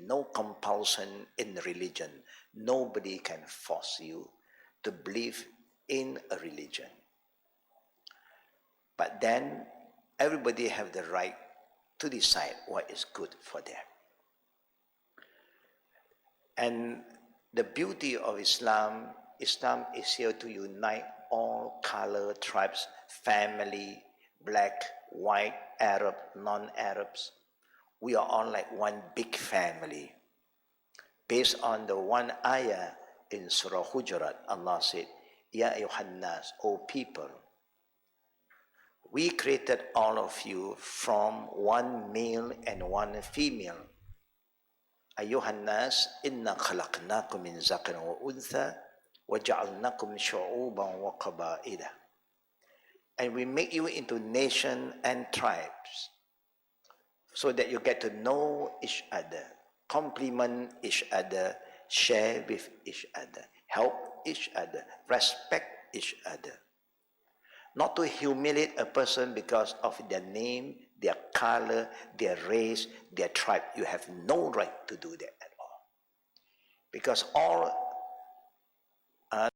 no compulsion in religion. Nobody can force you to believe in a religion. But then everybody have the right to decide what is good for them. And the beauty of Islam is here to unite all color, tribes, family, black, white, Arab, non-Arabs. We are all like one big family. Based on the one ayah in Surah Hujurat, Allah said, Ya ayyuhan nas, O people, we created all of you from one male and one female. Ayyuhan nas, inna khalaqnakum min zakarin wa untha, wa ja'alnakum shu'uban wa qaba'ila. And we make you into nation and tribes so that you get to know each other, complement each other, share with each other, help each other, respect each other. Not to humiliate a person because of their name, their color, their race, their tribe. You have no right to do that at all. Because all are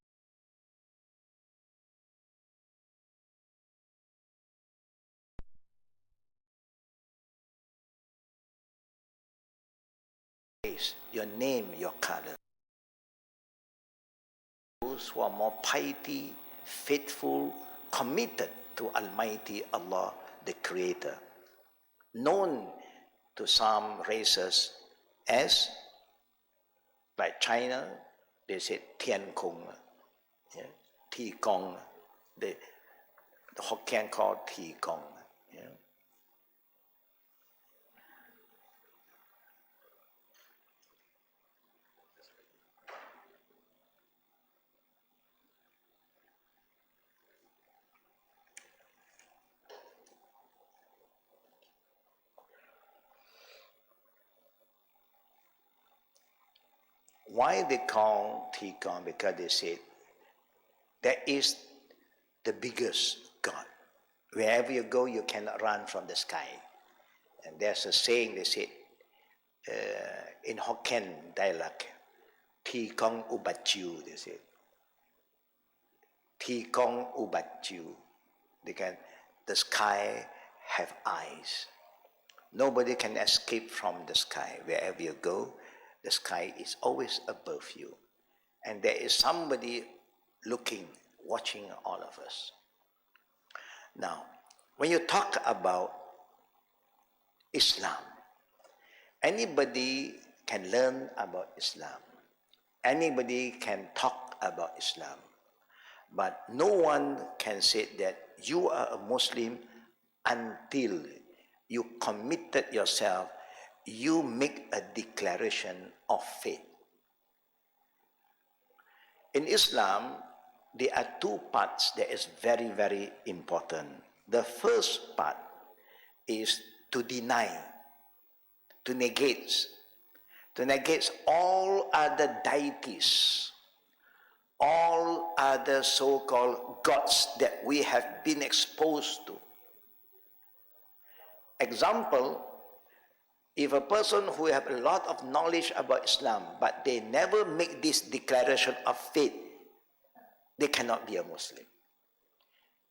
your name, your color. Those who are more piety, faithful, committed to Almighty Allah, the Creator, known to some races as, like China, they say Tian Kong, yeah, Ti Kong, the Hokkien called Ti Kong. Yeah. Why they call Tikon? Because they said that is the biggest God. Wherever you go, you cannot run from the sky. And there's a saying they say in Hokkien dialect, Tikong ubachu, they say. Tikong ubachu. The sky have eyes. Nobody can escape from the sky. Wherever you go, the sky is always above you. And there is somebody looking, watching all of us. Now, when you talk about Islam, anybody can learn about Islam. Anybody can talk about Islam. But no one can say that you are a Muslim until you committed yourself, you make a declaration of faith. In Islam, there are two parts that is very, very important. The first part is to deny, to negate all other deities, all other so-called gods that we have been exposed to. Example, if a person who have a lot of knowledge about Islam, but they never make this declaration of faith, they cannot be a Muslim.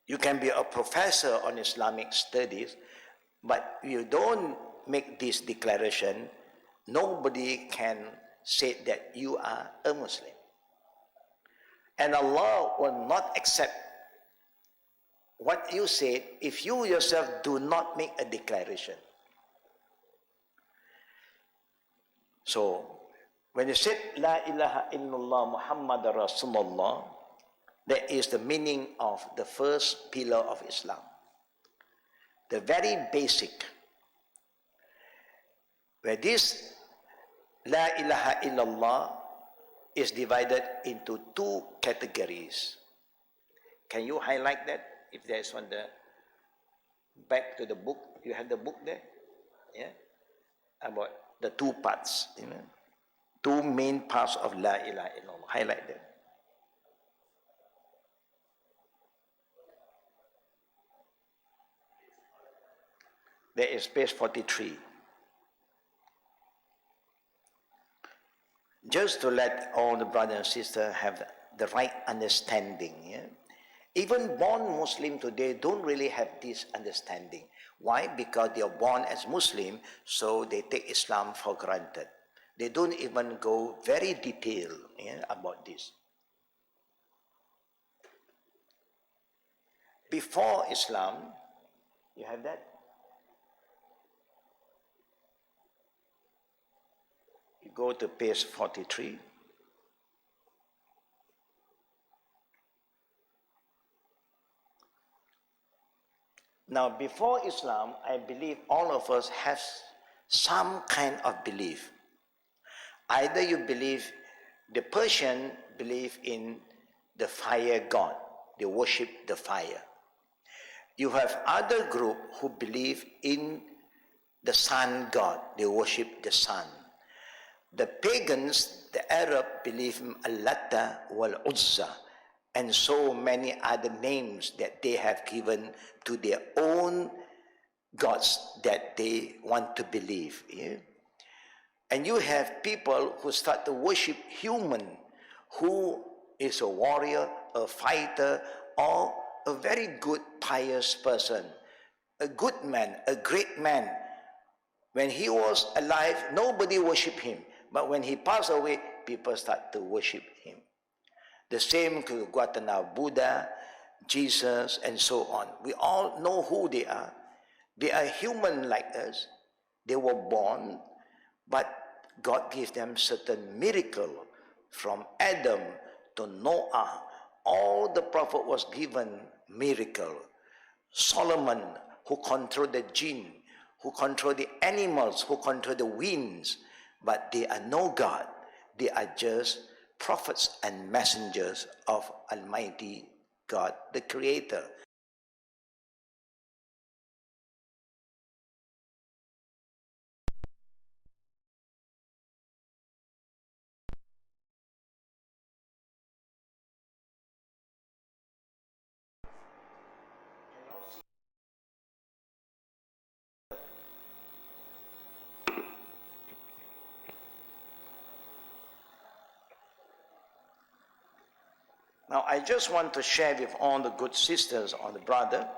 You can be a professor on Islamic studies, but you don't make this declaration, nobody can say that you are a Muslim. And Allah will not accept what you said if you yourself do not make a declaration. So, when you said La ilaha illallah Muhammad Rasulullah, that is the meaning of the first pillar of Islam. The very basic. Where this La ilaha illallah is divided into two categories. Can you highlight that? If there is on the back to the book, you have the book there? Yeah? About the two parts, two main parts of La ilaha illallah. Highlight them. There is page 43. Just to let all the brothers and sisters have the right understanding. Yeah? Even born Muslim today don't really have this understanding. Why? Because they are born as Muslim, so they take Islam for granted. They don't even go very detailed, yeah, about this. Before Islam, you have that? You go to page 43. Now, before Islam, I believe all of us have some kind of belief. Either you believe, the Persian believe in the fire god. They worship the fire. You have other group who believe in the sun god. They worship the sun. The pagans, the Arab, believe in Al-Latta wal-Uzza, and so many other names that they have given to their own gods that they want to believe. Yeah? And you have people who start to worship human, who is a warrior, a fighter, or a very good pious person, a good man, a great man. When he was alive, nobody worshiped him. But when he passed away, people start to worship him. The same to Gautama Buddha, Jesus, and so on. We all know who they are. They are human like us. They were born, but God gave them certain miracle. From Adam to Noah, all the prophet was given miracle. Solomon, who controlled the jinn, who controlled the animals, who controlled the winds, but they are no God. They are just prophets and messengers of Almighty God, the Creator. Now, I just want to share with all the good sisters or the brother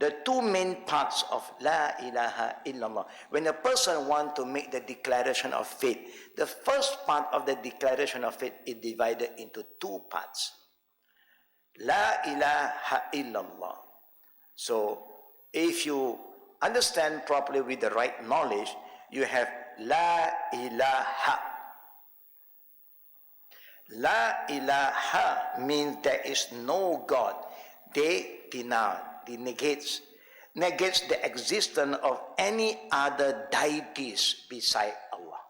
the two main parts of La ilaha illallah. When a person wants to make the declaration of faith, the first part of the declaration of faith is divided into two parts. La ilaha illallah. So, if you understand properly with the right knowledge, you have La ilaha. La ilaha means there is no God. They deny, they negates the existence of any other deities beside Allah.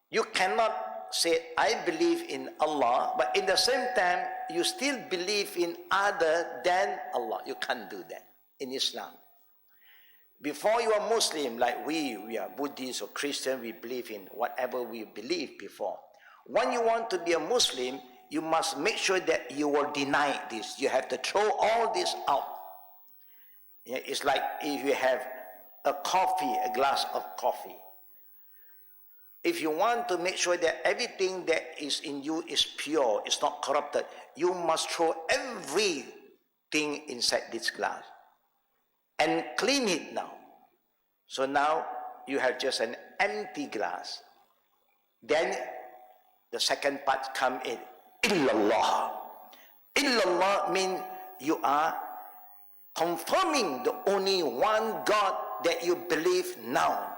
You cannot say, I believe in Allah, but in the same time, you still believe in other than Allah. You can't do that in Islam. Before you are Muslim, like we are Buddhist or Christian, we believe in whatever we believe before. When you want to be a Muslim, you must make sure that you will deny this. You have to throw all this out. Yeah, it's like if you have a glass of coffee. If you want to make sure that everything that is in you is pure, it's not corrupted, you must throw everything inside this glass and clean it now. So now you have just an empty glass. Then the second part comes in. Illallah. Illallah means you are confirming the only one God that you believe now.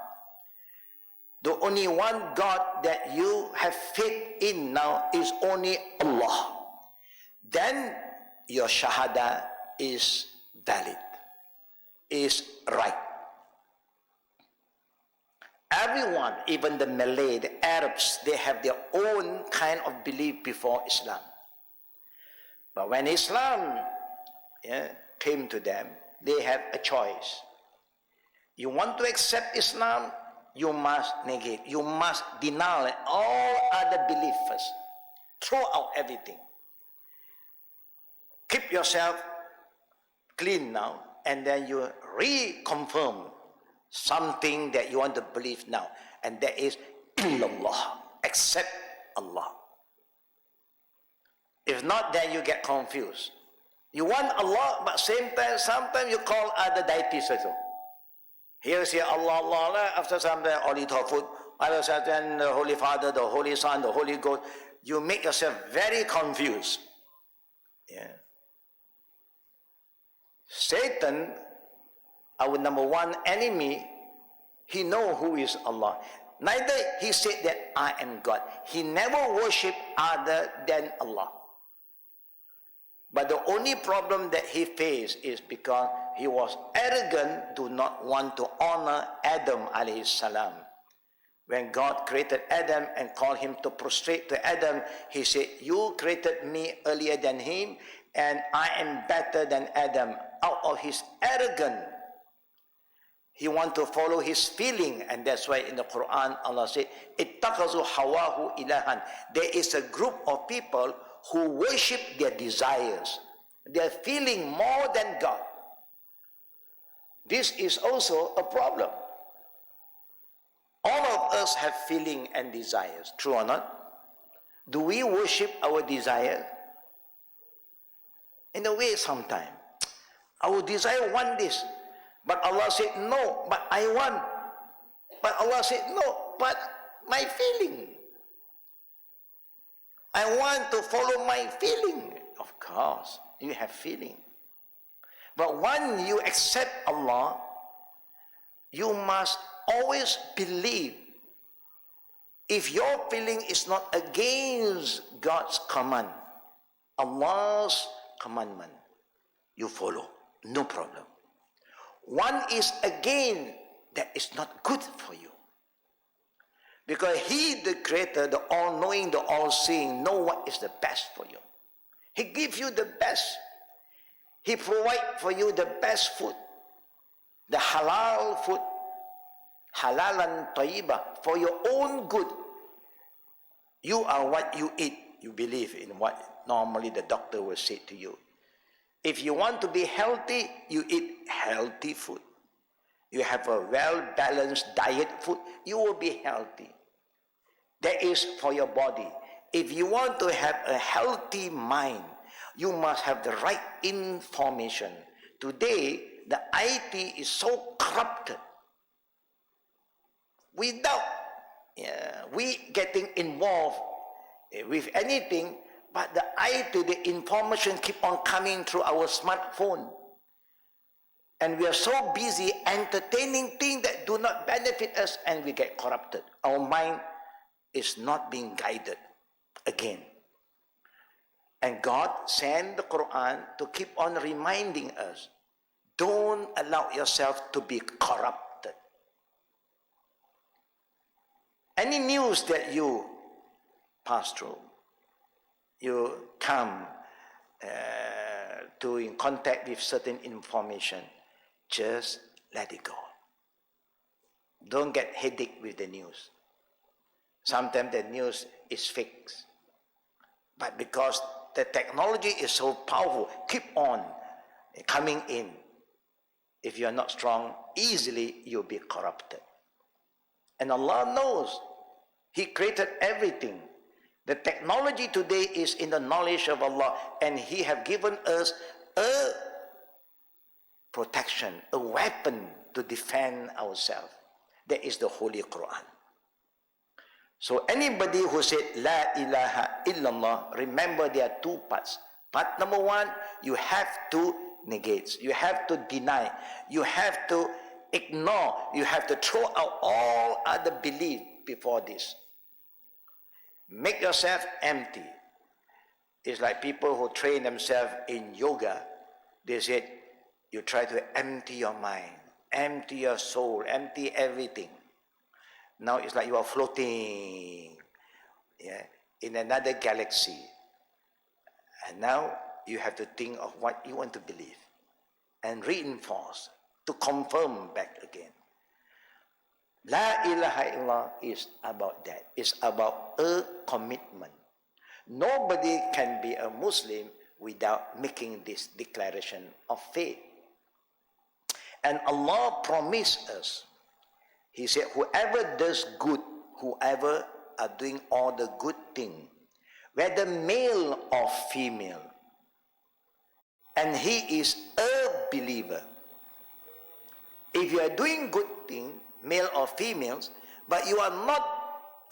The only one God that you have faith in now is only Allah. Then your Shahadah is valid, is right. Everyone, even the Malay, the Arabs, they have their own kind of belief before Islam. But when Islam came to them, they have a choice. You want to accept Islam, you must negate, you must deny all other beliefs first. Throw out everything. Keep yourself clean now, and then you reconfirm something that you want to believe now, and that is illallah, except Allah. If not, then you get confused. You want Allah, but same time, sometimes you call other deities also. Here say Allah, Allah, Allah, after some time, Holy Tawfut, other certain the Holy Father, the Holy Son, the Holy Ghost. You make yourself very confused. Yeah. Satan, our number one enemy, he know who is Allah. Neither he said that I am God. He never worship other than Allah. But the only problem that he faced is because he was arrogant, do not want to honor Adam alayhi salam. When God created Adam and called him to prostrate to Adam, he said, you created me earlier than him, and I am better than Adam. Out of his arrogance, he want to follow his feeling, and that's why in the Quran Allah said, "Ittakazu hawahu ilahan." There is a group of people who worship their desires, their feeling more than God. This is also a problem. All of us have feeling and desires, true or not? Do we worship our desire? In a way, sometimes our desire want this, but Allah said no, but I want. But Allah said no, but my feeling. I want to follow my feeling. Of course, you have feeling. But when you accept Allah, you must always believe, if your feeling is not against God's command, Allah's commandment, you follow, no problem. One is again, that is not good for you. Because He, the Creator, the all-knowing, the all-seeing, know what is the best for you. He gives you the best. He provides for you the best food, the halal food, halalan tayyiba, for your own good. You are what you eat. You believe in what normally the doctor will say to you. If you want to be healthy, you eat healthy food. You have a well-balanced diet food, you will be healthy. That is for your body. If you want to have a healthy mind, you must have the right information. Today, the IT is so corrupted. Without we getting involved with anything, but the IT, the information keep on coming through our smartphone. And we are so busy entertaining things that do not benefit us, and we get corrupted. Our mind is not being guided again. And God sent the Quran to keep on reminding us, don't allow yourself to be corrupted. Any news that you pass through, you come to in contact with certain information, just let it go. Don't get headache with the news. Sometimes the news is fake. But because the technology is so powerful, keep on coming in. If you are not strong, easily you'll be corrupted. And Allah knows. He created everything. The technology today is in the knowledge of Allah, and He have given us a protection, a weapon to defend ourselves. That is the Holy Quran. So anybody who said La ilaha illallah, remember there are two parts. Part number one, you have to negate, you have to deny, you have to ignore, you have to throw out all other belief before this. Make yourself empty. It's like people who train themselves in yoga. They said, you try to empty your mind, empty your soul, empty everything. Now it's like you are floating in another galaxy. And now you have to think of what you want to believe and reinforce to confirm back again. La ilaha illallah is about that. It's about a commitment. Nobody can be a Muslim without making this declaration of faith. And Allah promised us, He said, whoever does good, whoever are doing all the good thing, whether male or female, and he is a believer. If you are doing good thing, male or females, but you are not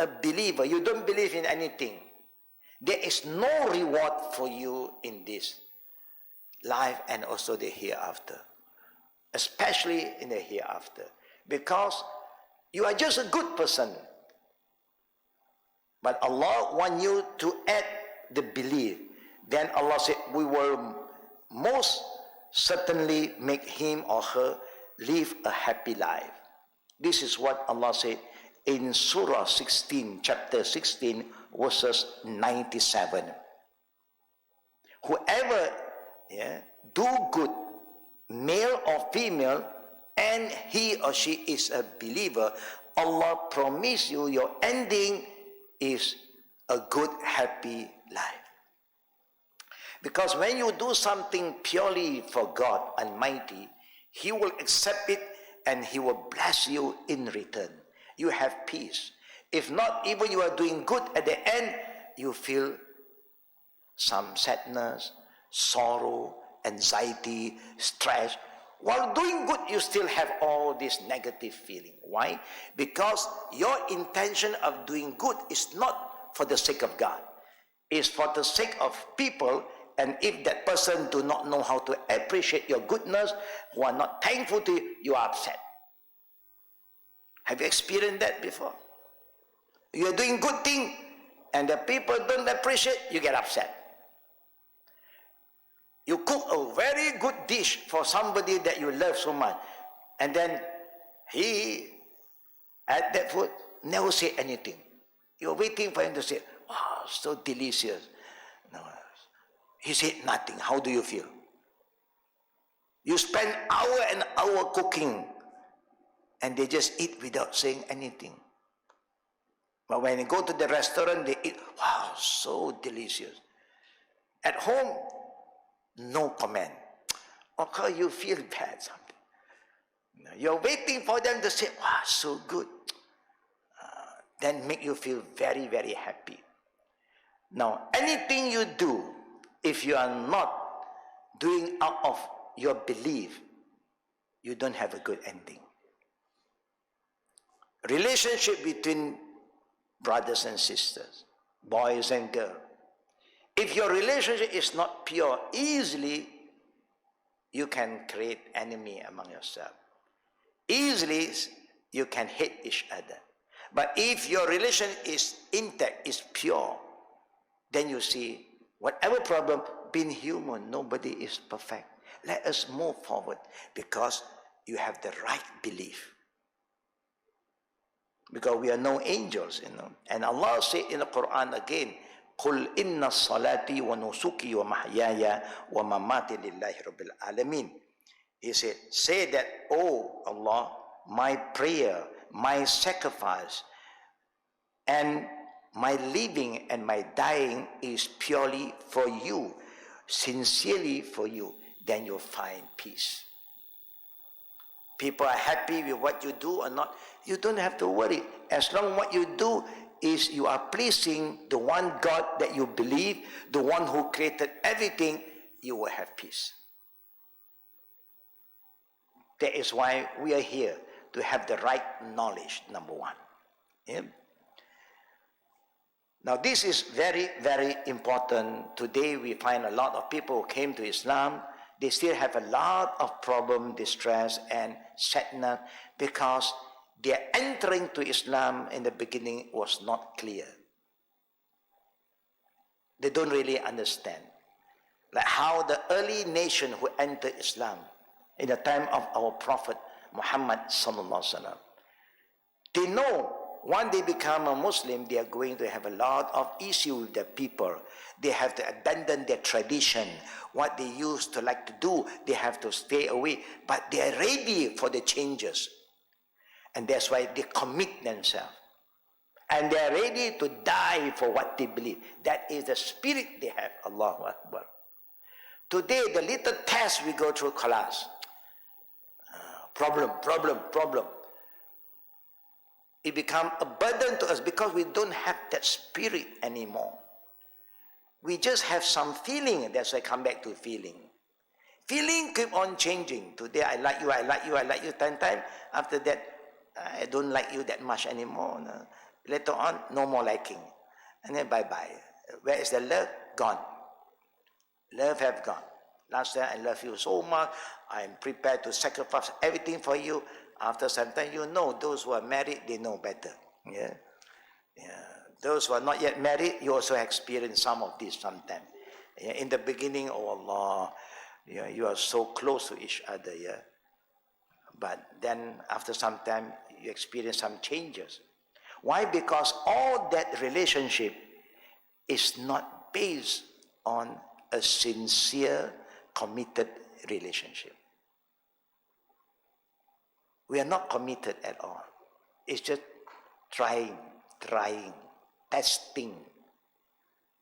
a believer, you don't believe in anything, there is no reward for you in this life and also the hereafter, especially in the hereafter, because you are just a good person, but Allah wants you to add the belief. Then Allah said, we will most certainly make him or her live a happy life. This is what Allah said in Surah 16, chapter 16, verses 97. Whoever do good, male or female, and he or she is a believer, Allah promise you your ending is a good, happy life. Because when you do something purely for God Almighty, He will accept it and He will bless you in return. You have peace. If not, even you are doing good, at the end, you feel some sadness, sorrow, anxiety, stress. While doing good, you still have all this negative feeling. Why? Because your intention of doing good is not for the sake of God. It's for the sake of people. And if that person do not know how to appreciate your goodness, who are not thankful to you, you are upset. Have you experienced that before? You are doing good thing, and the people don't appreciate, you get upset. You cook a very good dish for somebody that you love so much, and then he, at that food, never say anything. You're waiting for him to say, wow, so delicious. No, he said nothing. How do you feel? You spend hour and hour cooking, and they just eat without saying anything. But when they go to the restaurant, they eat, wow, so delicious. At home, no comment. Okay, you feel bad something. You're waiting for them to say, wow, so good. Then make you feel very, very happy. Now, anything you do, if you are not doing out of your belief, you don't have a good ending. Relationship between brothers and sisters, boys and girls. If your relationship is not pure, easily you can create enemy among yourself. Easily you can hate each other. But if your relation is intact, is pure, then you see, whatever problem, being human, nobody is perfect. Let us move forward because you have the right belief. Because we are no angels, And Allah said in the Quran again, قُلْ إِنَّ الصَّلَاةِ وَنُسُكِي وَمَحْيَايَ وَمَمَاتِ لِلَّهِ رَبِّ الْعَالَمِينَ. He said, say that, oh Allah, my prayer, my sacrifice, and my living and my dying is purely for you, sincerely for you. Then you'll find peace. People are happy with what you do or not. You don't have to worry. As long as what you do is you are pleasing the one God that you believe, the one who created everything, you will have peace. That is why we are here, to have the right knowledge, number one. Yeah? Now this is very, very important. Today we find a lot of people who came to Islam, they still have a lot of problem, distress, and sadness because their entering to Islam in the beginning was not clear. They don't really understand. Like how the early nation who entered Islam in the time of our Prophet Muhammad sallallahu alaihi wasallam, they know once they become a Muslim, they are going to have a lot of issue with the people. They have to abandon their tradition. What they used to like to do, they have to stay away. But they are ready for the changes. And that's why they commit themselves. And they are ready to die for what they believe. That is the spirit they have. Allahu Akbar. Today, the little test we go through class. Problem. It becomes a burden to us because we don't have that spirit anymore. We just have some feeling. That's why I come back to feeling. Feeling keep on changing. Today I like you, I like you, I like you 10 times. After that, I don't like you that much anymore. No. Later on, no more liking. And then bye-bye. Where is the love? Gone. Love have gone. Last time I love you so much. I'm prepared to sacrifice everything for you. After some time, you know, those who are married, they know better. Yeah. Those who are not yet married, you also experience some of this sometimes. Yeah. In the beginning, oh Allah, yeah, you are so close to each other. Yeah. But then after some time, you experience some changes. Why? Because all that relationship is not based on a sincere, committed relationship. We are not committed at all. It's just trying, testing.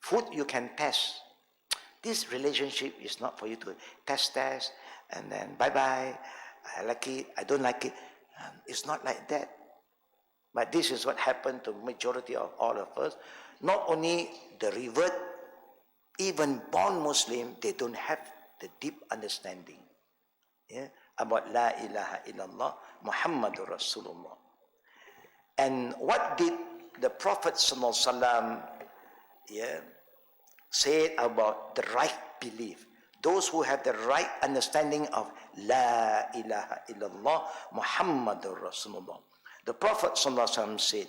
Food you can test. This relationship is not for you to test, and then bye-bye. I like it, I don't like it. It's not like that. But this is what happened to majority of all of us. Not only the revert, even born Muslim, they don't have the deep understanding, yeah, about La ilaha illallah Muhammadur Rasulullah. And what did the Prophet ﷺ, yeah, say about the right belief? Those who have the right understanding of La ilaha illallah Muhammadur Rasulullah. The Prophet ﷺ said,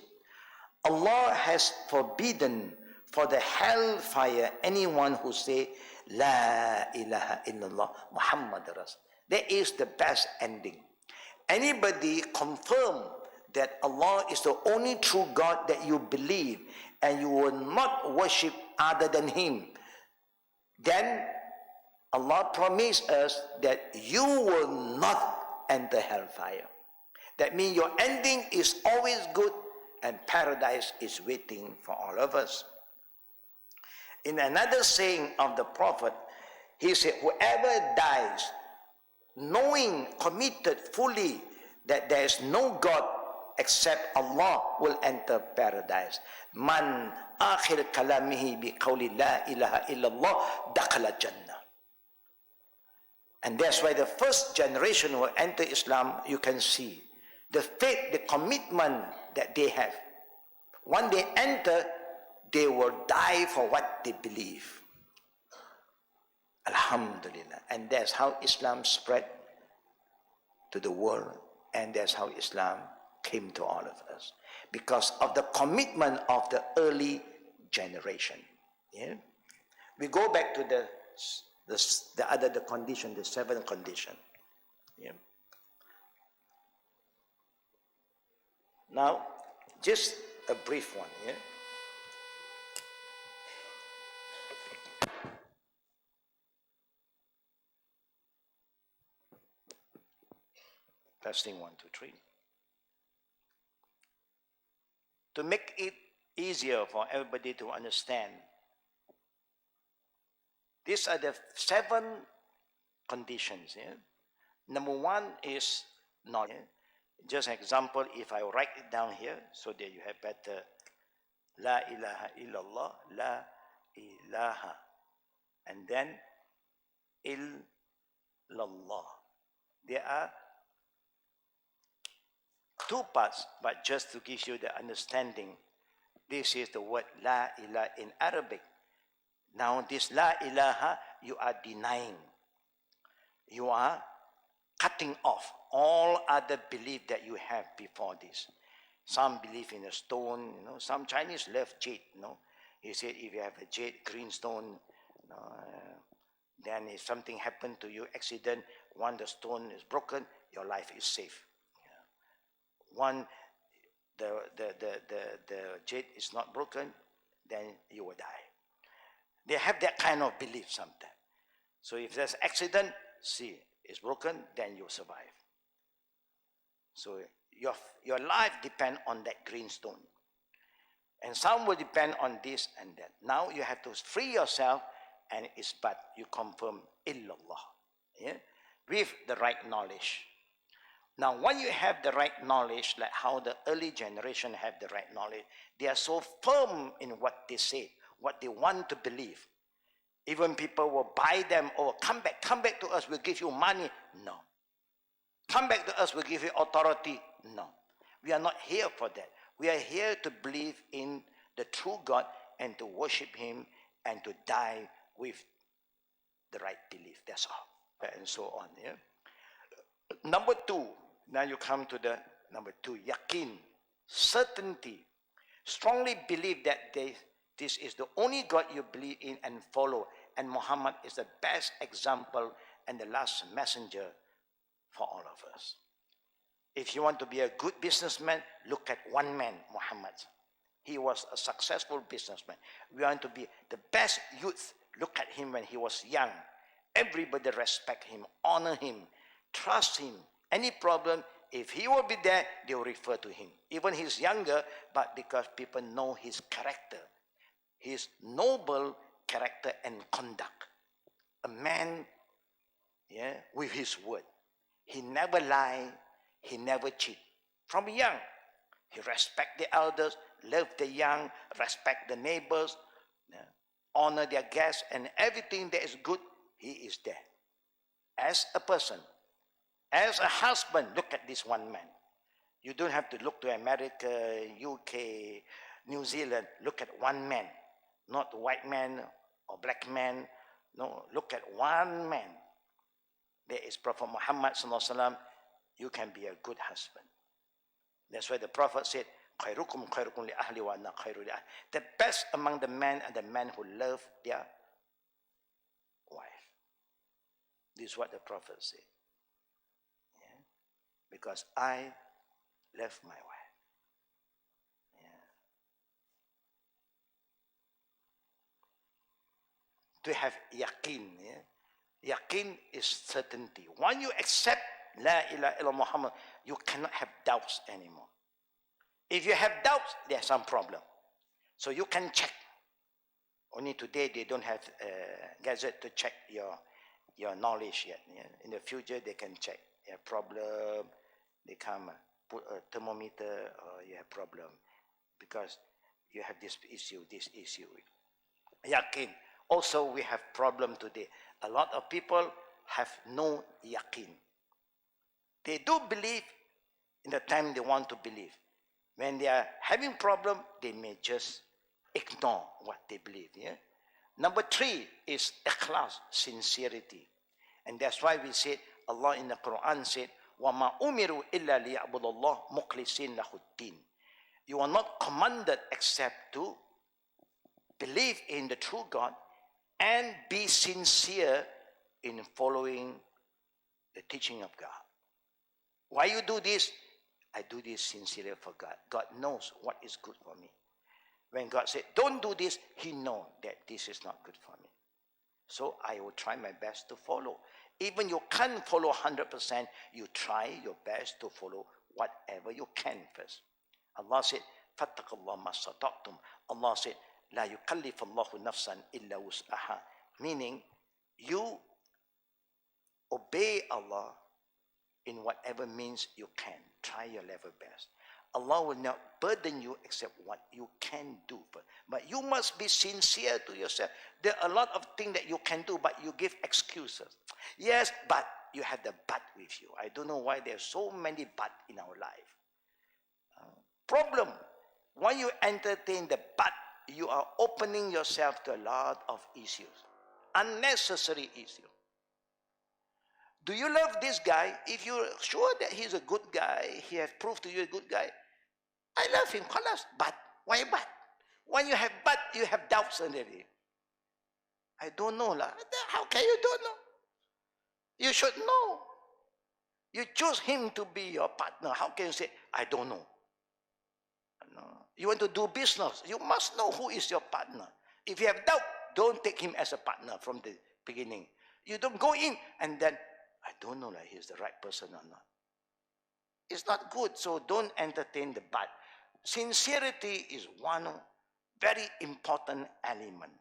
Allah has forbidden for the hellfire anyone who say La ilaha illallah Muhammadur Rasul. That is the best ending. Anybody confirm that Allah is the only true God that you believe and you will not worship other than Him, then Allah promised us that you will not enter hellfire. That means your ending is always good and paradise is waiting for all of us. In another saying of the Prophet, he said, whoever dies knowing, committed fully that there is no God except Allah will enter paradise. Man akhir kalamihi bi qawli la ilaha illallah dakhala jannah. And that's why the first generation who enter Islam, you can see the faith, the commitment that they have. When they enter, they will die for what they believe. Alhamdulillah. And that's how Islam spread to the world. And that's how Islam came to all of us. Because of the commitment of the early generation. Yeah? We go back to the condition, the seventh condition. Yeah? Now, just a brief one. Yeah? Testing 1, 2, 3. To make it easier for everybody to understand, these are the 7 conditions. Yeah? Number 1 is knowledge. Just an example, if I write it down here so that you have better, La ilaha illallah, La ilaha, and then illallah. There are 2 parts, but just to give you the understanding, this is the word La ilaha in Arabic. Now this La ilaha, you are denying. You are cutting off all other belief that you have before this. Some believe in a stone, some Chinese love jade, He said if you have a jade green stone, then if something happened to you, accident, when the stone is broken, your life is safe. When the jade is not broken, then you will die. They have that kind of belief sometimes. So if there's accident, see, it's broken, then you survive. So your life depends on that green stone. And some will depend on this and that. Now you have to free yourself, and it's but you confirm illallah, yeah, with the right knowledge. Now, when you have the right knowledge, like how the early generation have the right knowledge, they are so firm in what they say, what they want to believe. Even people will buy them, or come back to us, we'll give you money. No. Come back to us, we'll give you authority. No. We are not here for that. We are here to believe in the true God and to worship Him and to die with the right belief. That's all. And so on. Yeah? Number two, now you come to the number two, yakin, certainty. Strongly believe that this is the only God you believe in and follow. And Muhammad is the best example and the last messenger for all of us. If you want to be a good businessman, look at one man, Muhammad. He was a successful businessman. We want to be the best youth. Look at him when he was young. Everybody respect him, honor him, trust him. Any problem, if he will be there, they will refer to him. Even he's younger, but because people know his character, his noble character and conduct. A man, yeah, with his word. He never lie, he never cheat. From young, he respect the elders, love the young, respect the neighbors, yeah, honor their guests, and everything that is good, he is there. As a person, as a husband, look at this one man. You don't have to look to America, UK, New Zealand. Look at one man, not a white man or black man. No, look at one man. There is Prophet Muhammad sallallahu alaihi wasallam. You can be a good husband. That's why the Prophet said, "Khairukum khairukum li ahli wa ana khairu li ahli." The best among the men are the men who love their wife. This is what the Prophet said. Yeah? Because I love my wife. Yeah. To have yaqeen. Yeah? Yaqeen is certainty. When you accept La ilaha illallah Muhammad, you cannot have doubts anymore. If you have doubts, there's some problem. So you can check. Only today they don't have a gadget to check your knowledge yet. Yeah? In the future they can check. You have problem, they come put a thermometer, or you have problem because you have this issue. Yaqeen. Also we have problem today. A lot of people have no yaqeen. They do believe in the time they want to believe. When they are having problem, they may just ignore what they believe. Yeah? Number three is ikhlas, sincerity. And that's why we said, Allah in the Quran said, وَمَا أُمِرُوا إِلَّا لِيَعْبُدُ اللَّهِ مُخْلِصِينَ لَهُ الدِّينِ. You are not commanded except to believe in the true God and be sincere in following the teaching of God. Why you do this? I do this sincerely for God. God knows what is good for me. When God said, don't do this, He knows that this is not good for me. So I will try my best to follow. Even you can't follow 100%, you try your best to follow whatever you can first. Allah said, فَاتَّقُوا اللَّهَ مَا اسْتَطَعْتُمْ. Allah said, لَا يُكَلِّفَ اللَّهُ نَفْسًا إِلَّا وُسْعَهَا. Meaning, you obey Allah in whatever means you can. Try your level best. Allah will not burden you except what you can do. But you must be sincere to yourself. There are a lot of things that you can do, but you give excuses. Yes, but you have the but with you. I don't know why there are so many but in our life. Problem. When you entertain the but, you are opening yourself to a lot of issues. Unnecessary issues. Do you love this guy? If you're sure that he's a good guy, he has proved to you a good guy, I love him, khalas. But, why but? When you have but, you have doubts already. I don't know. How can you don't know? You should know. You choose him to be your partner. How can you say, I don't know? No. You want to do business, you must know who is your partner. If you have doubt, don't take him as a partner from the beginning. You don't go in and then, I don't know that he's the right person or not. It's not good, so don't entertain the but. Sincerity is one very important element.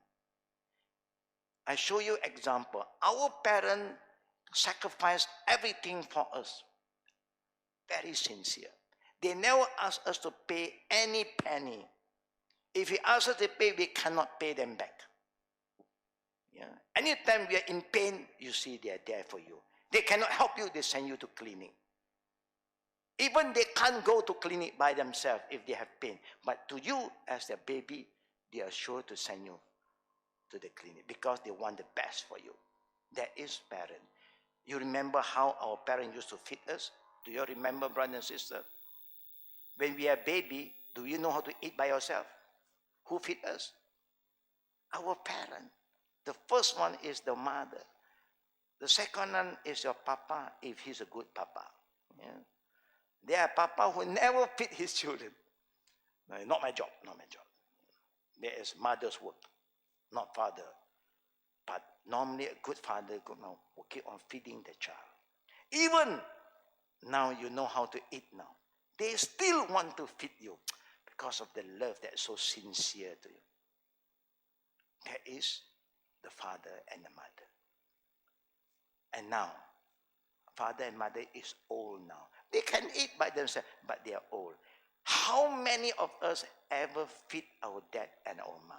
I show you example. Our parents sacrificed everything for us. Very sincere. They never ask us to pay any penny. If we ask us to pay, we cannot pay them back. Yeah. Anytime we are in pain, you see they are there for you. They cannot help you, they send you to clinic. Even they can't go to clinic by themselves if they have pain. But to you, as their baby, they are sure to send you to the clinic because they want the best for you. That is parent. You remember how our parents used to feed us? Do you remember, brother and sister? When we are baby, do you know how to eat by yourself? Who feed us? Our parent. The first one is the mother. The second one is your papa, if he's a good papa. Yeah? There are papa who never feed his children. No, not my job, not my job. There is mother's work, not father. But normally a good father will keep on feeding the child. Even now you know how to eat now. They still want to feed you because of the love that is so sincere to you. That is the father and the mother. And now, father and mother is old now. They can eat by themselves, but they are old. How many of us ever feed our dad and our mom?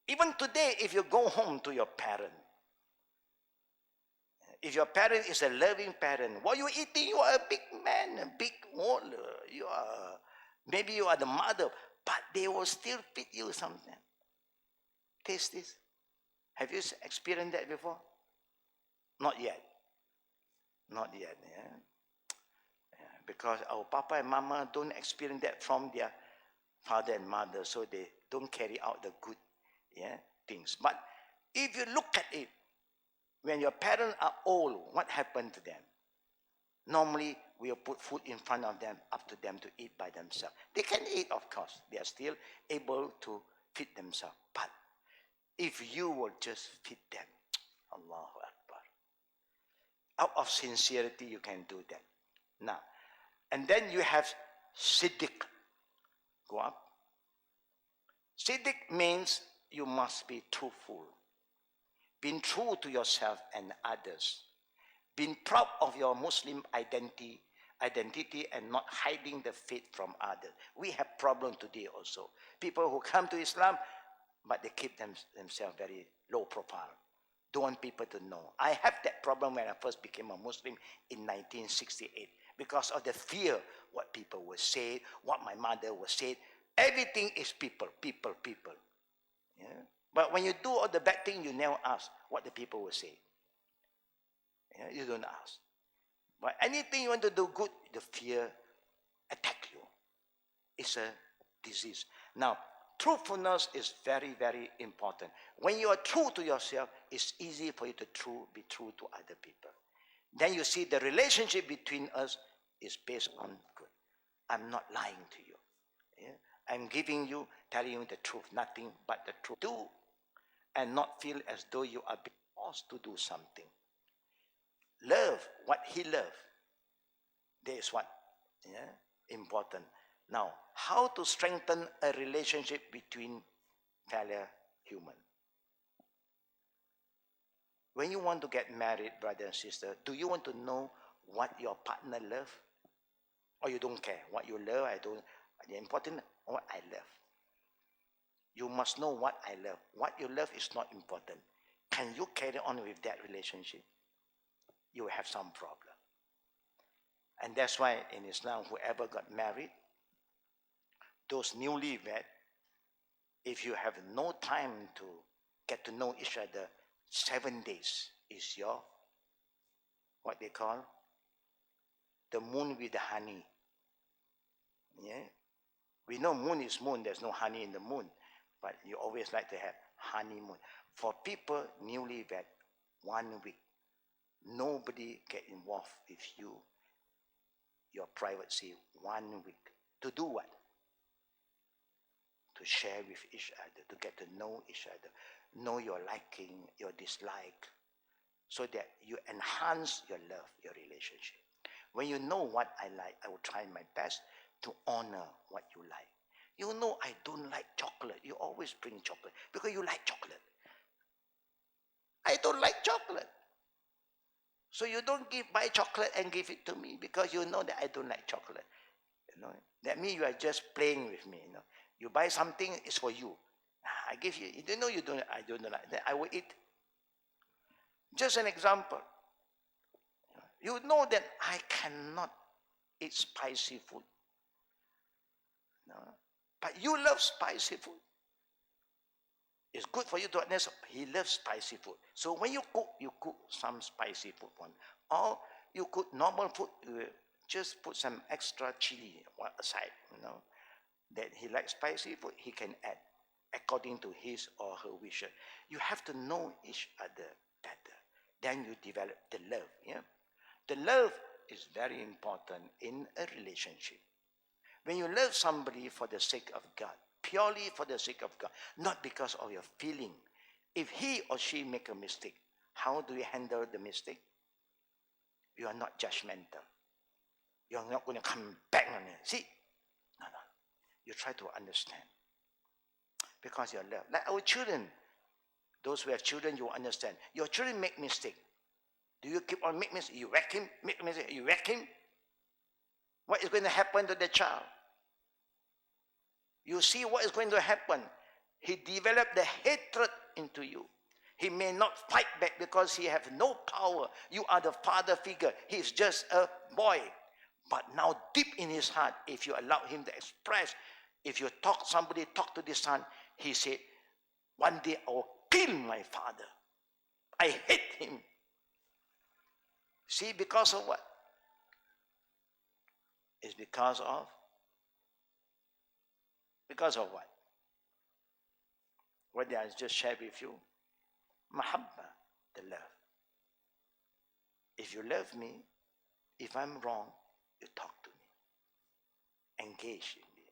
Even today, if you go home to your parent, if your parent is a loving parent, what you eating, you are a big man, a big holder. Maybe you are the mother, but they will still feed you something. Taste this. Have you experienced that before? Not yet. Not yet. Yeah? Because our papa and mama don't experience that from their father and mother, so they don't carry out the good things. But if you look at it, when your parents are old, what happened to them? Normally, we'll put food in front of them, up to them to eat by themselves. They can eat, of course. They are still able to feed themselves. But if you will just feed them, Allahu Akbar. Out of sincerity, you can do that. Now, and then you have Siddiq. Go up. Siddiq means you must be truthful. Being true to yourself and others. Being proud of your Muslim identity and not hiding the faith from others. We have problems today also. People who come to Islam, but they keep themselves very low profile. Don't want people to know. I have that problem when I first became a Muslim in 1968 because of the fear what people will say, what my mother will say. Everything is people. Yeah? But when you do all the bad things, you never ask what the people will say. Yeah? You don't ask. But anything you want to do good, the fear attack you. It's a disease. Now, truthfulness is very, very important. When you are true to yourself, it's easy for you to be true to other people. Then you see the relationship between us is based on good. I'm not lying to you. Yeah? I'm telling you the truth, nothing but the truth. Do and not feel as though you are being forced to do something. Love what he loves. That is what important. Now, how to strengthen a relationship between fellow human? When you want to get married, brother and sister, do you want to know what your partner loves? Or you don't care? What you love, the important, what I love. You must know what I love. What you love is not important. Can you carry on with that relationship? You will have some problem. And that's why in Islam, whoever got married, those newlywed, if you have no time to get to know each other, 7 days is your, what they call, the moon with the honey. Yeah? We know moon is moon, there's no honey in the moon. But you always like to have honeymoon. For people newlywed, 1 week. Nobody get involved with you, your privacy, 1 week. To do what? To share with each other, to get to know each other, know your liking, your dislike, so that you enhance your love, your relationship. When you know what I like, I will try my best to honor what you like. You know I don't like chocolate. You always bring chocolate because you like chocolate. I don't like chocolate. So you don't buy chocolate and give it to me because you know that I don't like chocolate. You know, that means you are just playing with me. You know, you buy something, it's for you. I give you. You know you don't. I don't like that. I will eat. Just an example. You know that I cannot eat spicy food. No? But you love spicy food. It's good for you to understand. He loves spicy food. So when you cook some spicy food one. Or you cook normal food, you just put some extra chili aside. You know that he likes spicy food, he can add according to his or her wishes. You have to know each other better. Then you develop the love. Yeah, the love is very important in a relationship. When you love somebody for the sake of God, purely for the sake of God, not because of your feeling. If he or she make a mistake, how do you handle the mistake? You are not judgmental. You are not going to come back on it. See? No. You try to understand. Because you are loved. Like our children, those who have children, you will understand. Your children make mistake. Do you keep on making mistake? You whack him, make mistake, you whack him? What is going to happen to the child? You see what is going to happen. He developed the hatred into you. He may not fight back because he has no power. You are the father figure. He is just a boy. But now deep in his heart, if you allow him to express, if you somebody talk to this son, he said, one day I will kill my father. I hate him. See, because of what? It's because of what? What did I just share with you? Mahabba, the love. If you love me, if I'm wrong, you talk to me. Engage in me.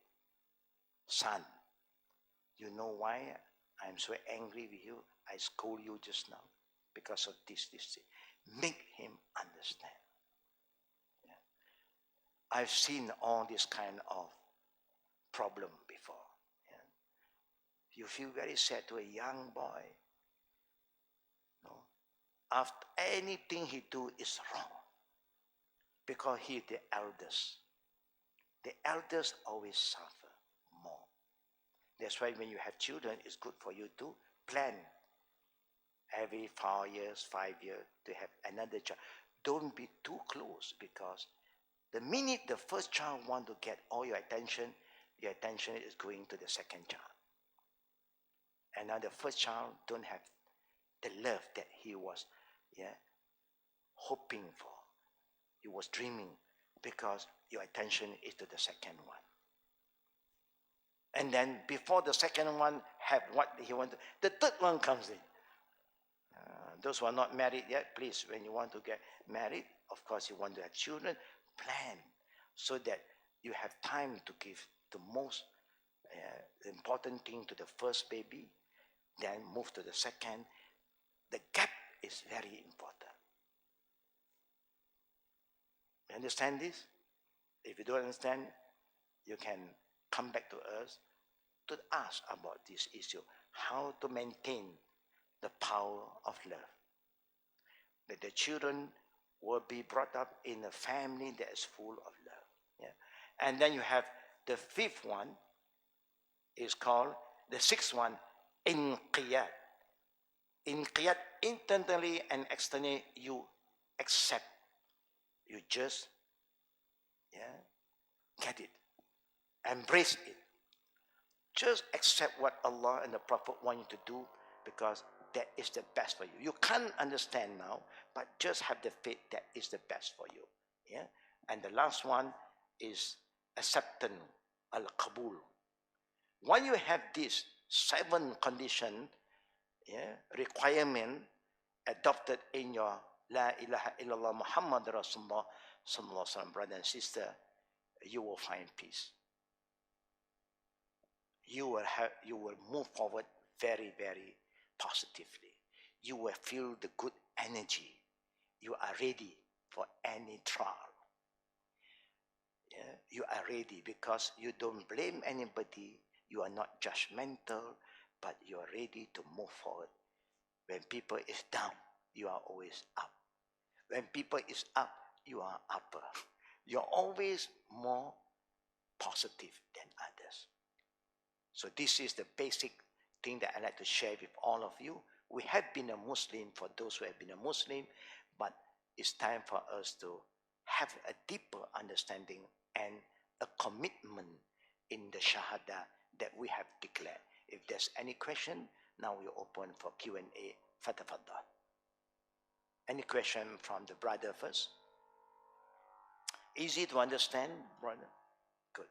Son, you know why I'm so angry with you? I scold you just now because of this. Make him understand. Yeah. I've seen all this kind of problem before. Yeah. You feel very sad to a young boy. No? After anything he do is wrong because he the eldest. The elders always suffer more. That's why when you have children, it's good for you to plan every 4 years, 5 years to have another child. Don't be too close because the minute the first child want to get all your attention is going to the second child. And now the first child don't have the love that he was hoping for. He was dreaming because your attention is to the second one. And then before the second one have what he wanted, the third one comes in. Those who are not married yet, please, when you want to get married, of course you want to have children, plan so that you have time to give the most important thing to the first baby, then move to the second. The gap is very important. You understand this? If you don't understand, you can come back to us to ask about this issue, how to maintain the power of love. That the children will be brought up in a family that is full of love. Yeah. And then you have the fifth one, is called, the sixth one, inqiyad. Inqiyad, internally and externally, you accept. You just get it. Embrace it. Just accept what Allah and the Prophet want you to do because that is the best for you. You can't understand now, but just have the faith that is the best for you. Yeah. And the last one is acceptance, al-qabul. When you have this 7 condition, requirement adopted in your La ilaha illallah Muhammad Rasulullah sallallahu alaihi wasallam, brother and sister, you will find peace. You will move forward very, very positively. You will feel the good energy. You are ready for any trial. Yeah? You are ready because you don't blame anybody. You are not judgmental, but you are ready to move forward. When people is down, you are always up. When people is up, you are upper. You're always more positive than others. So this is the basic thing that I like to share with all of you. We have been a Muslim for those who have been a Muslim, but it's time for us to have a deeper understanding and a commitment in the Shahadah that we have declared. If there's any question, now we open for Q&A. Fatafaddal. Any question from the brother first? Easy to understand, brother? Good.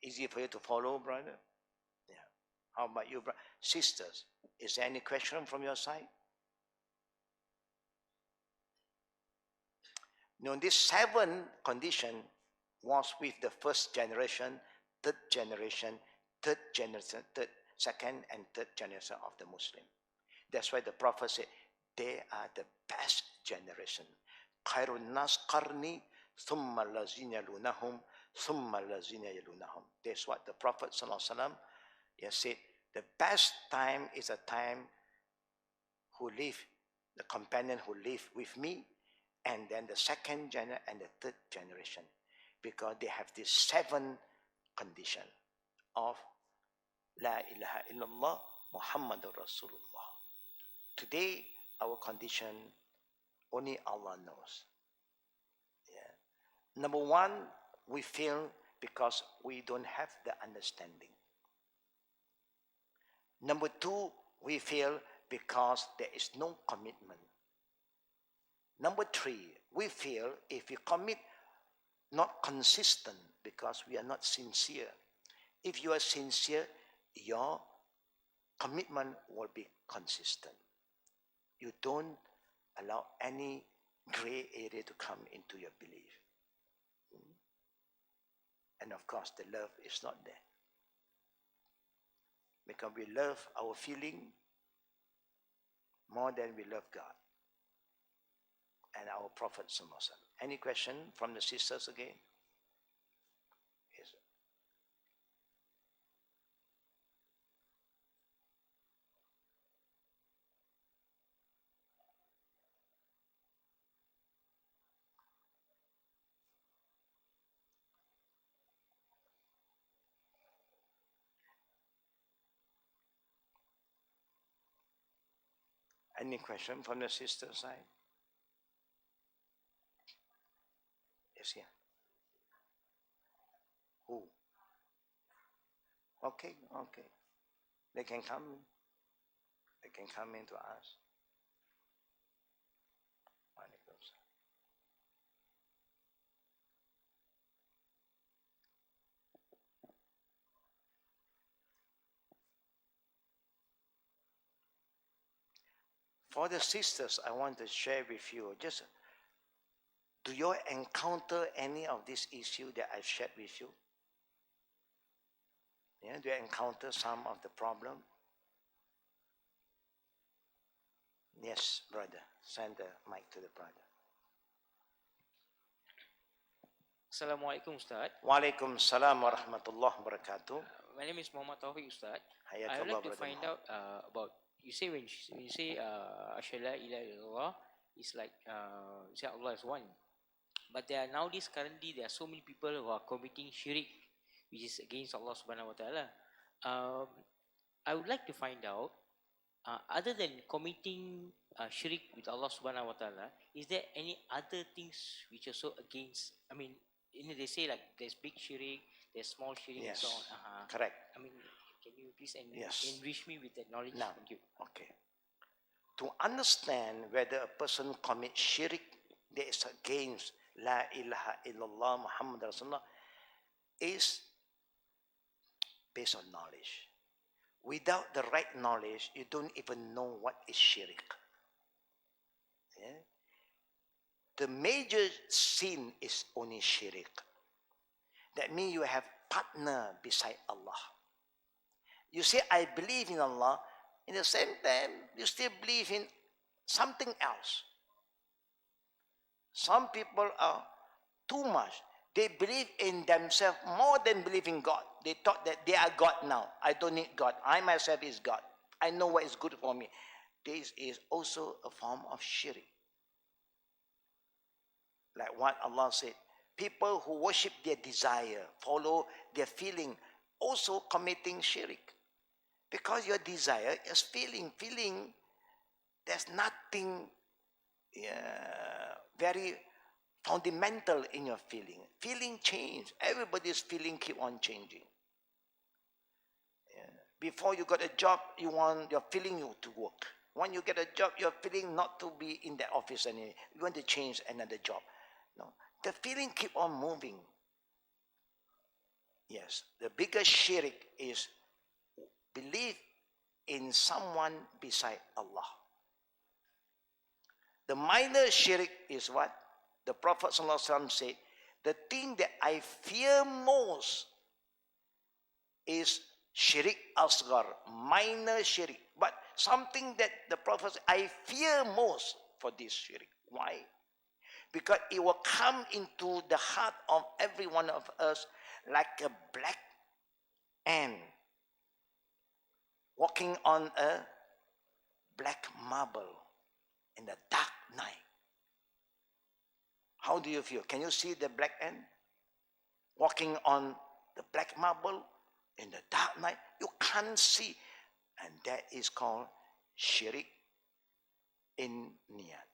Easy for you to follow, brother? Yeah. How about you, sisters? Is there any question from your side? No, this 7 condition was with the first generation, third generation, second and third generation of the Muslim. That's why the Prophet said, they are the best generation. Khairun nas qarni, thumma lazina yalunahum, thumma lazina yalunahum. That's what the Prophet ﷺ said. The best time is a time who live, the companion who live with me, and then the second generation and the third generation, because they have this 7 condition of La ilaha illallah Muhammadur Rasulullah. Today, our condition, only Allah knows. Yeah. Number 1, we fail because we don't have the understanding. Number 2, we fail because there is no commitment. Number 3, we fail if we commit not consistent because we are not sincere. If you are sincere, your commitment will be consistent. You don't allow any gray area to come into your belief. And of course, the love is not there. Because we love our feeling more than we love God and our Prophet ﷺ. Any question from the sisters again? Yes. Any question from the sister side? Yes, yeah. Who? Okay. They can come in. They can come in to ask. For the sisters, I want to share with you, just do you encounter any of this issue that I've shared with you? Yeah, do you encounter some of the problem? Yes, brother. Send the mic to the brother. Assalamualaikum Ustaz. Waalaikumsalam warahmatullahi wabarakatuh. My name is Muhammad Taufiq Ustaz. I would Hayatullah, like to brother find Muhammad. out about, you say when you say Ashhadu la ilaha illallah, it's like you say Allah is one. But there are nowadays currently there are so many people who are committing shirk, which is against Allah subhanahu wa ta'ala. I would like to find out, other than committing shirk with Allah subhanahu wa ta'ala, is there any other things which are so against? I mean, they say like there's big shirk, there's small shirk, Yes, and so on. correct. I mean, can you please Yes. enrich me with that knowledge? Now, Thank you. okay. To understand whether a person commits shirk that is against La ilaha illallah Muhammad Rasulullah is based on knowledge. Without the right knowledge, you don't even know what is shirk. Yeah? The major sin is only shirk. That means you have partner beside Allah. You say, I believe in Allah. In the same time, you still believe in something else. Some people are too much. They believe in themselves more than believe in God. They thought that they are God now. I don't need God. I myself is God. I know what is good for me. This is also a form of shirk. Like what Allah said, people who worship their desire, follow their feeling, also committing shirk. Because your desire is feeling, there's nothing very fundamental in your feeling. Feeling change. Everybody's feeling keep on changing. Before you got a job, you want your feeling you to work. When you get a job, you're feeling not to be in the office anymore. You want to change another job. No, the feeling keep on moving. Yes, the biggest shirk is belief in someone beside Allah. The minor shirk is what? The Prophet ﷺ said, the thing that I fear most is shirk asghar, minor shirk. But something that the Prophet said, I fear most for this shirk. Why? Because it will come into the heart of every one of us like a black ant walking on a black marble in the dark night. How do you feel? Can you see the black ant walking on the black marble in the dark night? You can't see. And that is called shirk in niyat.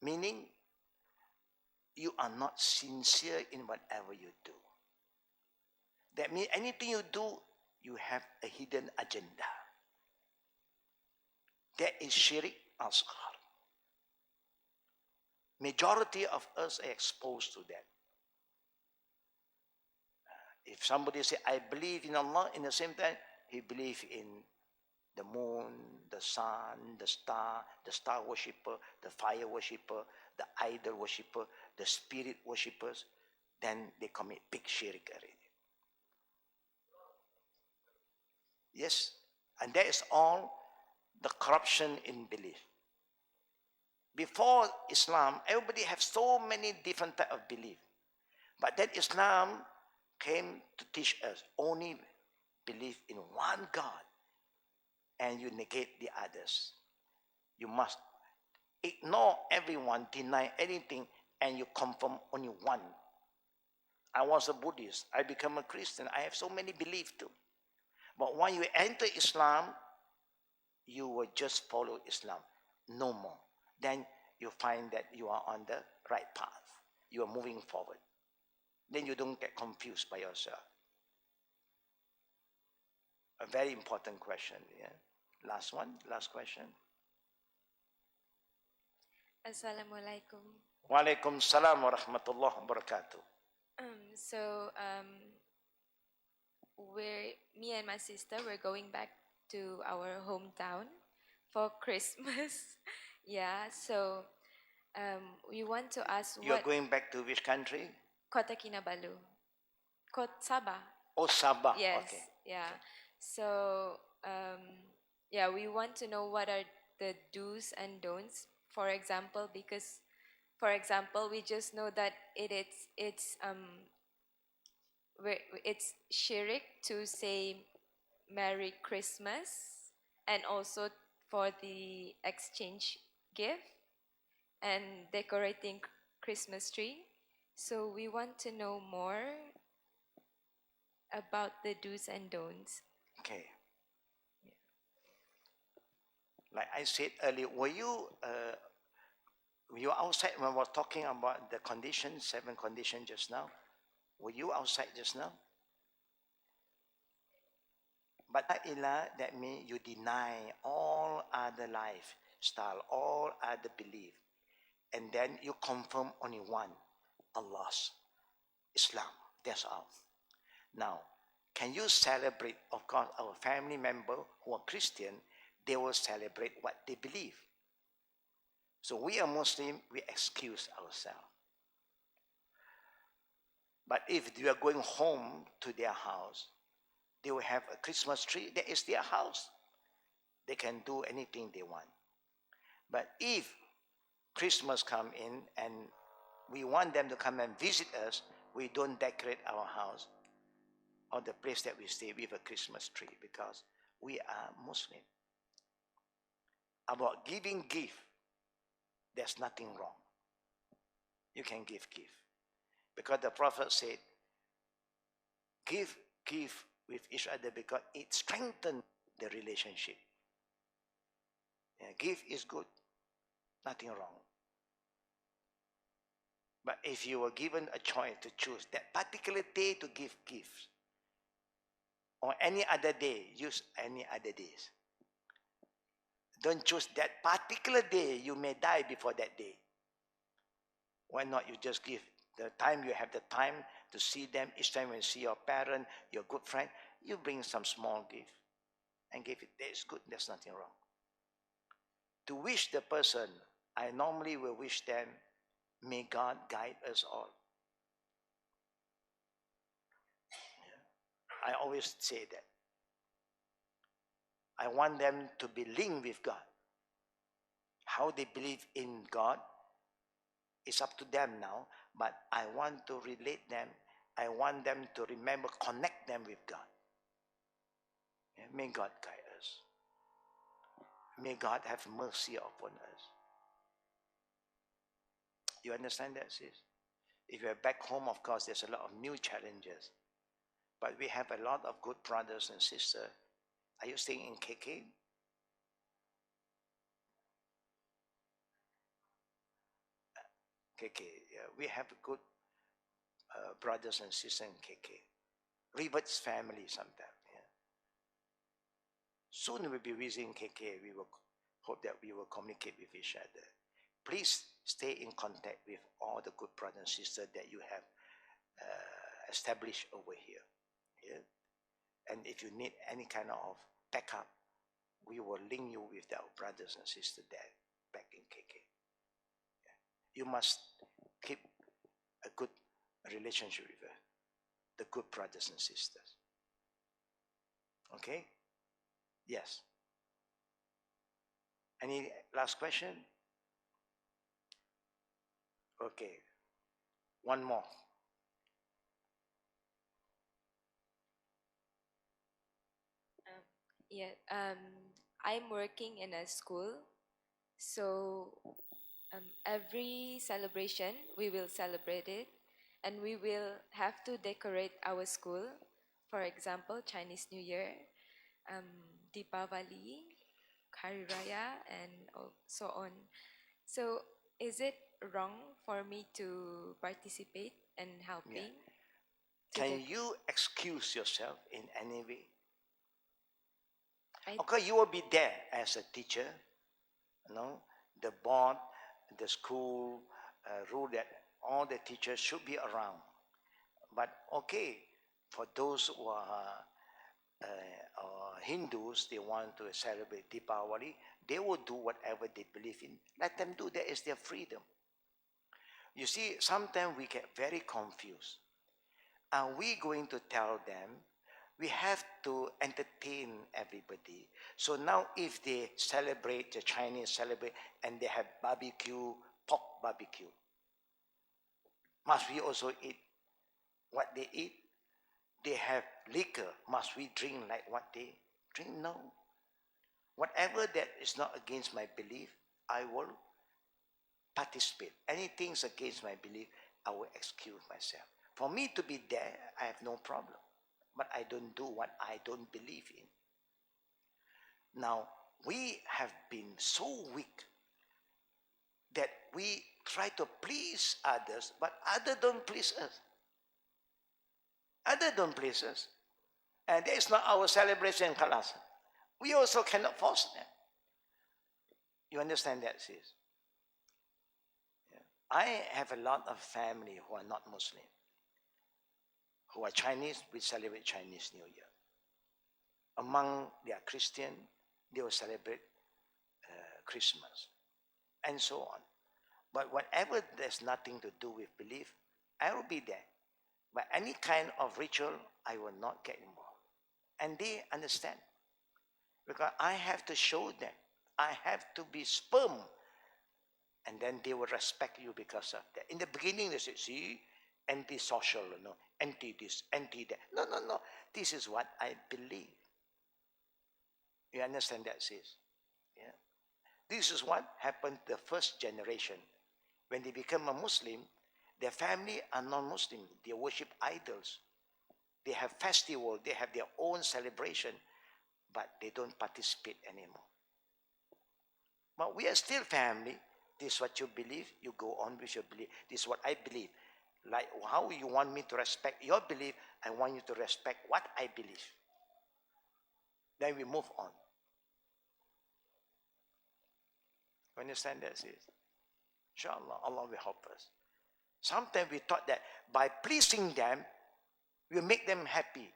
Meaning, you are not sincere in whatever you do. That means anything you do, you have a hidden agenda. That is shirk asghar. Majority of us are exposed to that. If somebody say, I believe in Allah, in the same time, he believes in the moon, the sun, the star worshipper, the fire worshipper, the idol worshipper, the spirit worshippers, then they commit big shirk already. Yes, and that is all the corruption in belief. Before Islam, everybody have so many different type of belief. But then Islam came to teach us only believe in one God and you negate the others. You must ignore everyone, deny anything, and you confirm only one. I was a Buddhist. I became a Christian. I have so many beliefs too. But when you enter Islam, you will just follow Islam, no more. Then you find that you are on the right path. You are moving forward. Then you don't get confused by yourself. A very important question. Yeah. Last one, last question. Assalamualaikum. Walaikum salam wa rahmatullah wa barakatuh. So me and my sister, we're going back to our hometown for Christmas. Yeah, so we want to ask You are what going back to which country? Kota Kinabalu, Sabah. Oh, Sabah. Yes, Okay. yeah. So yeah, we want to know what are the do's and don'ts. For example, we just know that it's shirk to say Merry Christmas, and also for the exchange gift and decorating Christmas tree. So we want to know more about the do's and don'ts. Okay. Like I said earlier, were you outside when I was talking about the conditions, 7 conditions just now? Were you outside just now? But la ilah, that means you deny all other lifestyle, all other belief. And then you confirm only one, Allah's Islam. That's all. Now, can you celebrate? Of course, our family member who are Christian, they will celebrate what they believe. So we are Muslim, we excuse ourselves. But if you are going home to their house, they will have a Christmas tree. That is their house. They can do anything they want. But if Christmas come in and we want them to come and visit us, we don't decorate our house or the place that we stay with a Christmas tree because we are Muslim. About giving gift, there's nothing wrong. you can give. Because the Prophet said, give with each other because it strengthens the relationship. Yeah, give is good, nothing wrong. But if you were given a choice to choose that particular day to give gifts, or any other day, use any other days. Don't choose that particular day. You may die before that day. Why not you just give the time you have the time to see them? Each time when you see your parent, your good friend, you bring some small gift and give it. That's good. There's nothing wrong. To wish the person, I normally will wish them, may God guide us all. I always say that. I want them to be linked with God. How they believe in God is up to them now, but I want to relate them. I want them to remember, connect them with God. Yeah, may God guide us. May God have mercy upon us. You understand that, sis? If you're back home, of course, there's a lot of new challenges. But we have a lot of good brothers and sisters. Are you staying in KK? KK, yeah. We have good brothers and sisters in KK. River's family sometimes. Yeah. Soon we'll be visiting KK. We will hope that we will communicate with each other. Please stay in contact with all the good brothers and sisters that you have established over here. Yeah? And if you need any kind of backup, we will link you with our brothers and sisters there back in KK. Yeah. You must keep a good relationship with the good brothers and sisters. Okay? Yes. Any last question? Okay. One more. Yeah, I'm working in a school, so every celebration we will celebrate it, and we will have to decorate our school. For example, Chinese New Year, um, Deepavali, Hari Raya, and so on. So, is it wrong for me to participate and helping? Can you excuse yourself in any way? I Okay, you will be there as a teacher. You know, the board, the school rule that all the teachers should be around. But okay, for those who are Hindus, they want to celebrate Deepavali, they will do whatever they believe in. Let them do. That is their freedom. You see, sometimes we get very confused. Are we going to tell them we have to entertain everybody? So now if they celebrate, the Chinese celebrate, and they have barbecue, pork barbecue, must we also eat what they eat? They have liquor, must we drink like what they drink? No. Whatever that is not against my belief, I will participate. Anything against my belief, I will excuse myself. For me to be there, I have no problem. But I don't do what I don't believe in. Now, we have been so weak that we try to please others, but others don't please us. Others don't please us. And that is not our celebration, Kalas. We also cannot force them. You understand that, sis? Yeah. I have a lot of family who are not Muslim. Who are Chinese, we celebrate Chinese New Year. Among they are Christian, they will celebrate Christmas, and so on. But whatever there's nothing to do with belief, I will be there. But any kind of ritual, I will not get involved. And they understand. Because I have to show them. I have to be firm. And then they will respect you because of that. In the beginning, they say, see, anti-social, anti-this, anti-that. No, no, no. This is what I believe. You understand that, sis? Yeah. This is what happened to the first generation. When they become a Muslim, Their family are non-Muslim. They worship idols. They have festival. They have their own celebration, but they don't participate anymore. But we are still family. This is what you believe. You go on with your belief. This is what I believe. Like how you want me to respect your belief, I want you to respect what I believe. Then we move on. You understand that, sis? Inshallah, Allah will help us. Sometimes we thought that by pleasing them, we make them happy.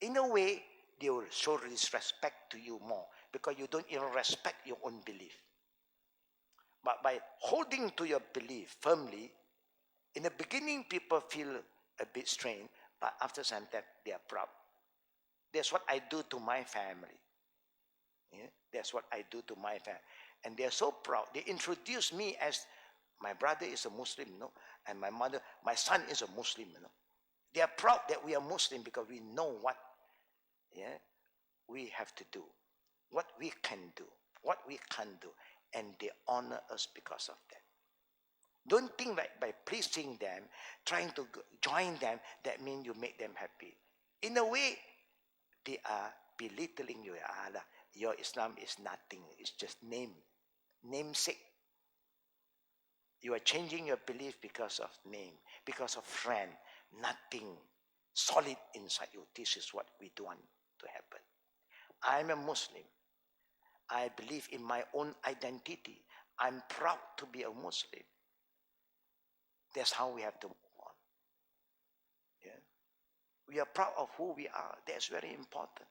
In a way, they will show disrespect to you more because you don't even respect your own belief. But by holding to your belief firmly, in the beginning, people feel a bit strained, but after some time, they are proud. That's what I do to my family. Yeah? That's what I do to my family. And they're so proud. They introduce me as my brother is a Muslim, and my son is a Muslim, They are proud that we are Muslim because we know what we have to do, what we can do, what we can't do, and they honor us because of that. Don't think like by pleasing them, trying to join them, that means you make them happy. In a way, they are belittling you. Your Islam is nothing. It's just namesake. You are changing your belief because of name, because of friend, nothing solid inside you. This is what we don't want to happen. I'm a Muslim. I believe in my own identity. I'm proud to be a Muslim. That's how we have to move on. Yeah? We are proud of who we are. That's very important.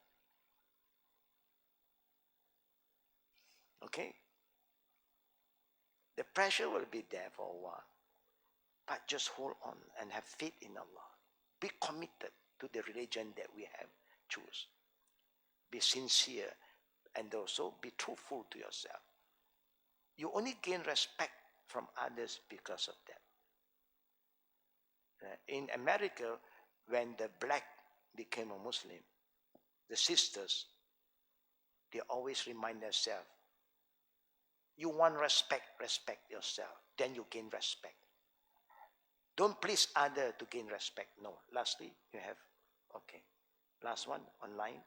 Okay? The pressure will be there for a while. But just hold on and have faith in Allah. Be committed to the religion that we have choose. Be sincere and also be truthful to yourself. You only gain respect from others because of that. In America, when the black became a Muslim, the sisters, they always remind themselves, you want respect, respect yourself. Then you gain respect. Don't please others to gain respect. No. Lastly, you have, okay. Last one, online.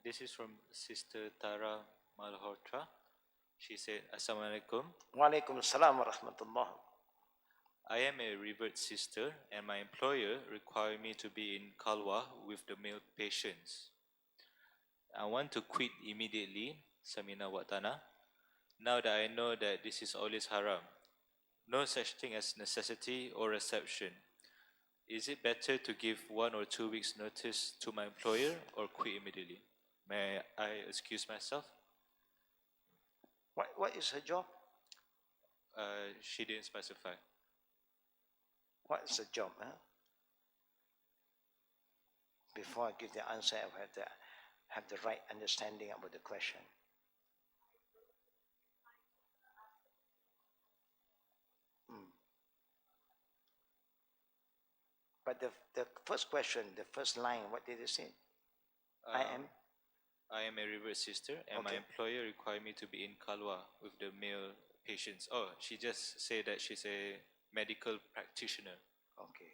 This is from Sister Tara Malhotra. She said, Assalamualaikum. Wa alaikum assalam wa rahmatullah. I am a revert sister and my employer required me to be in Kalwa with the male patients. I want to quit immediately, Samina Watana, now that I know that this is always haram. No such thing as necessity or exception. Is it better to give 1 or 2 weeks notice to my employer or quit immediately? May I excuse myself? What is her job? She didn't specify. What is the job? Before I give the answer, I have to have the right understanding about the question. But the first question, the first line, what did it say? I am a revert sister and my Okay. employer required me to be in Kalwa with the male patients. Oh, she just said that she's a medical practitioner. Okay.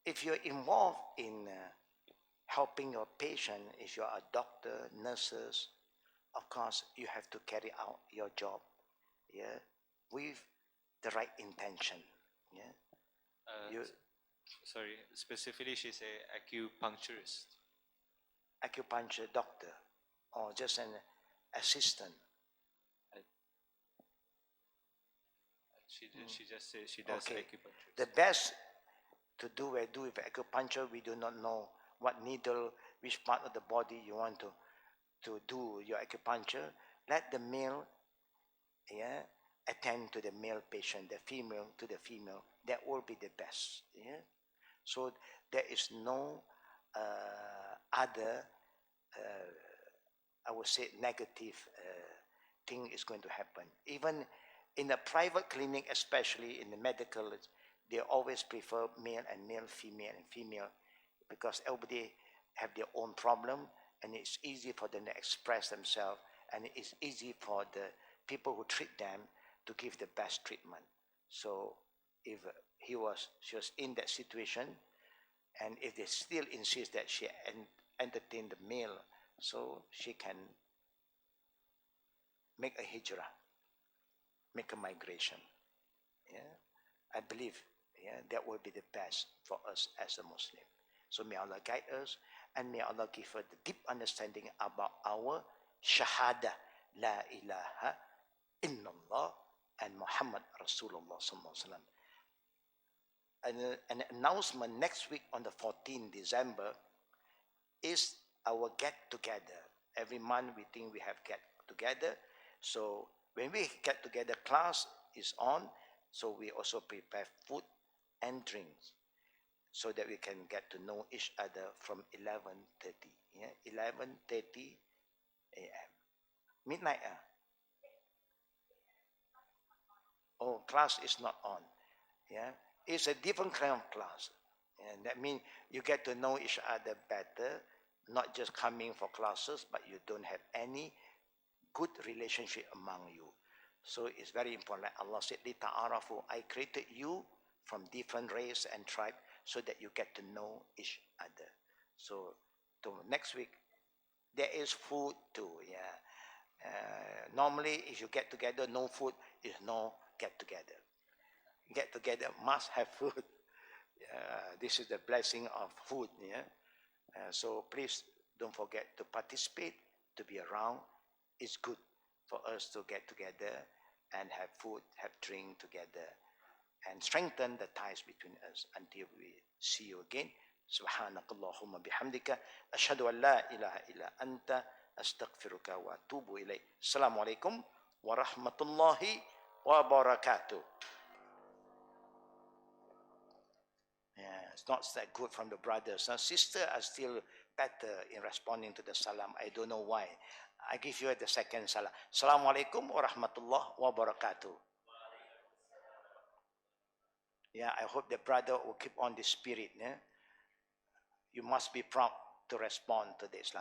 If you're involved in helping your patient, if you're a doctor, nurses, of course, you have to carry out your job, with the right intention, Sorry, specifically she's a acupuncturist. Acupuncture doctor, or just an assistant. She just says she does Okay. acupuncture. The best to do with acupuncture, we do not know what needle, which part of the body you want to do your acupuncture. Let the male attend to the male patient, the female to the female. That will be the best. So there is no other, I would say, negative thing is going to happen. Even in a private clinic, especially in the medical, they always prefer male and male, female and female, because everybody have their own problem, and it's easy for them to express themselves, and it's easy for the people who treat them to give the best treatment. So if she was in that situation, and if they still insist that she entertain the male, so she can make a hijrah, make a migration. Yeah, I believe, yeah, that will be the best for us as a Muslim. So may Allah guide us, and may Allah give us the deep understanding about our Shahadah, La ilaha illallah, and Muhammad Rasulullah sallallahu alaihi wasallam. An announcement next week on the 14th December is our get together. Every month we think we have get together. So when we get together, class is on. So we also prepare food and drinks so that we can get to know each other from 11:30. Yeah, 11:30 a.m. Midnight. Oh, class is not on. Yeah, it's a different kind of class, and that means you get to know each other better, not just coming for classes, but you don't have any good relationship among you. So it's very important. Like Allah said, "Lita'arafu," I created you from different race and tribe so that you get to know each other. So next week there is food too. Yeah. Normally, if you get together, no food is no get together. Get together must have food. This is the blessing of food. Yeah. So please don't forget to participate, to be around. It's good for us to get together and have food, have drink together, and strengthen the ties between us until we see you again. سبحانك اللهم بحمدك أشهد أن لا إله إلا أنت أستغفرك وأتوب إليك. السلام عليكم ورحمة الله وبركاته. Yeah, it's not that good from the brothers. Now, sisters are still better in responding to the salam. I don't know why. I give you the second salam. Assalamu alaikum wa rahmatullah wa barakatuh. Yeah, I hope the brother will keep on the spirit. Yeah? You must be prompt to respond to the Islam.